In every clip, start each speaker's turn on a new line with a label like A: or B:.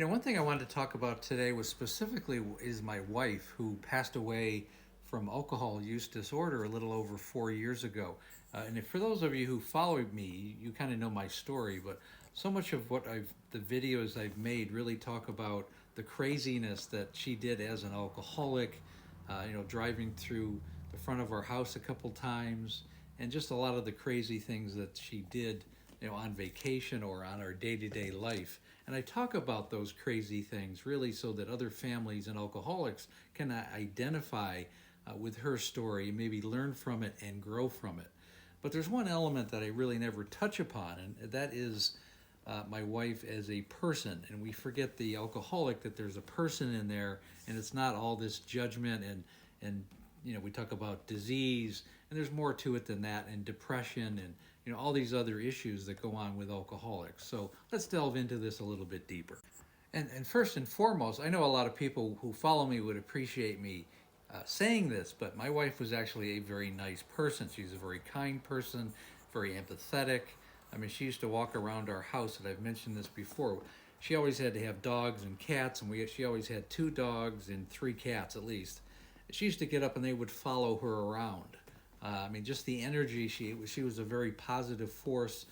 A: One thing I wanted to talk about today was specifically is my wife who passed away from alcohol use disorder a little over 4 years ago. And for those of you who follow me, you kind of know my story, but so much of the videos I've made really talk about the craziness that she did as an alcoholic, driving through the front of our house a couple times, and just a lot of the crazy things that she did, on vacation or on our day-to-day life. And I talk about those crazy things really so that other families and alcoholics can identify with her story, maybe learn from it and grow from it. But there's one element that I really never touch upon, and that is my wife as a person. And we forget the alcoholic, that there's a person in there, and it's not all this judgment and we talk about disease, and there's more to it than that, and depression, and all these other issues that go on with alcoholics. So let's delve into this a little bit deeper. And first and foremost, I know a lot of people who follow me would appreciate me saying this, but my wife was actually a very nice person. She's a very kind person, very empathetic. I mean, she used to walk around our house, and I've mentioned this before. She always had to have dogs and cats, and she always had 2 dogs and 3 cats at least. She used to get up and they would follow her around. Just the energy, she was a very positive force.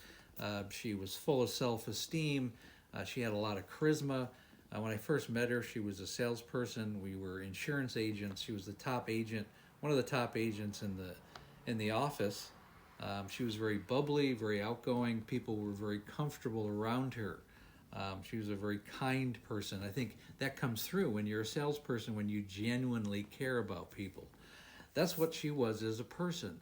A: She was full of self-esteem. She had a lot of charisma. When I first met her, she was a salesperson. We were insurance agents. She was the top agent, one of the top agents in the office. She was very bubbly, very outgoing. People were very comfortable around her. She was a very kind person. I think that comes through when you're a salesperson, when you genuinely care about people. That's what she was as a person.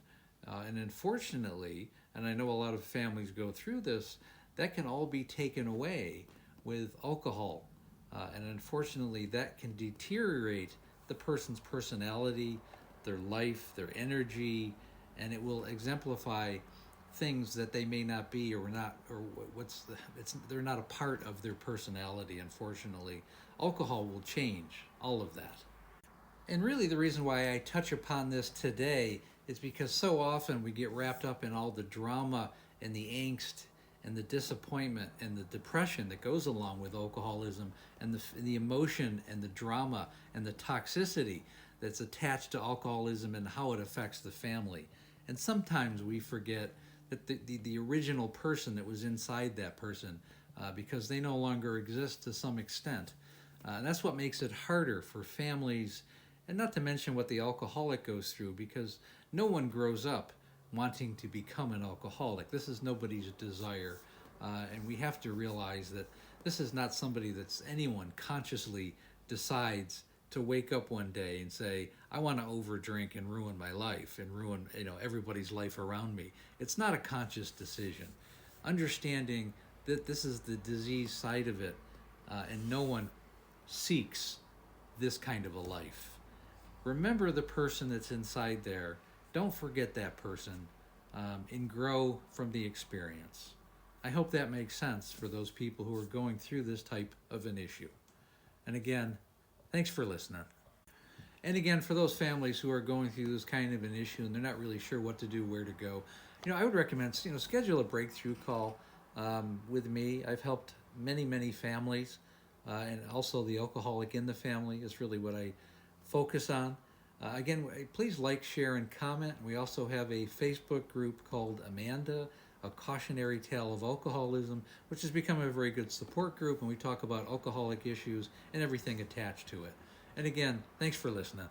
A: And unfortunately, and I know a lot of families go through this, that can all be taken away with alcohol. And unfortunately, that can deteriorate the person's personality, their life, their energy, and it will exemplify things that they may not be or not, or they're not a part of their personality. Unfortunately, alcohol will change all of that. And really, the reason why I touch upon this today is because so often we get wrapped up in all the drama and the angst and the disappointment and the depression that goes along with alcoholism, and the emotion and the drama and the toxicity that's attached to alcoholism and how it affects the family. And sometimes we forget that the original person that was inside that person, because they no longer exist to some extent. And that's what makes it harder for families, and not to mention what the alcoholic goes through, because no one grows up wanting to become an alcoholic. This is nobody's desire. And we have to realize that this is not somebody that's anyone consciously decides to wake up one day and say, I want to overdrink and ruin my life and ruin everybody's life around me. It's not a conscious decision. Understanding that this is the disease side of it, and no one seeks this kind of a life. Remember the person that's inside there. Don't forget that person, and grow from the experience. I hope that makes sense for those people who are going through this type of an issue. And again, thanks for listening. And again, for those families who are going through this kind of an issue and they're not really sure what to do, where to go, I would recommend, schedule a breakthrough call with me. I've helped many, many families, and also the alcoholic in the family is really what I focus on. Again, please like, share, and comment. We also have a Facebook group called Amanda, A Cautionary Tale of Alcoholism, which has become a very good support group, and we talk about alcoholic issues and everything attached to it. And again, thanks for listening.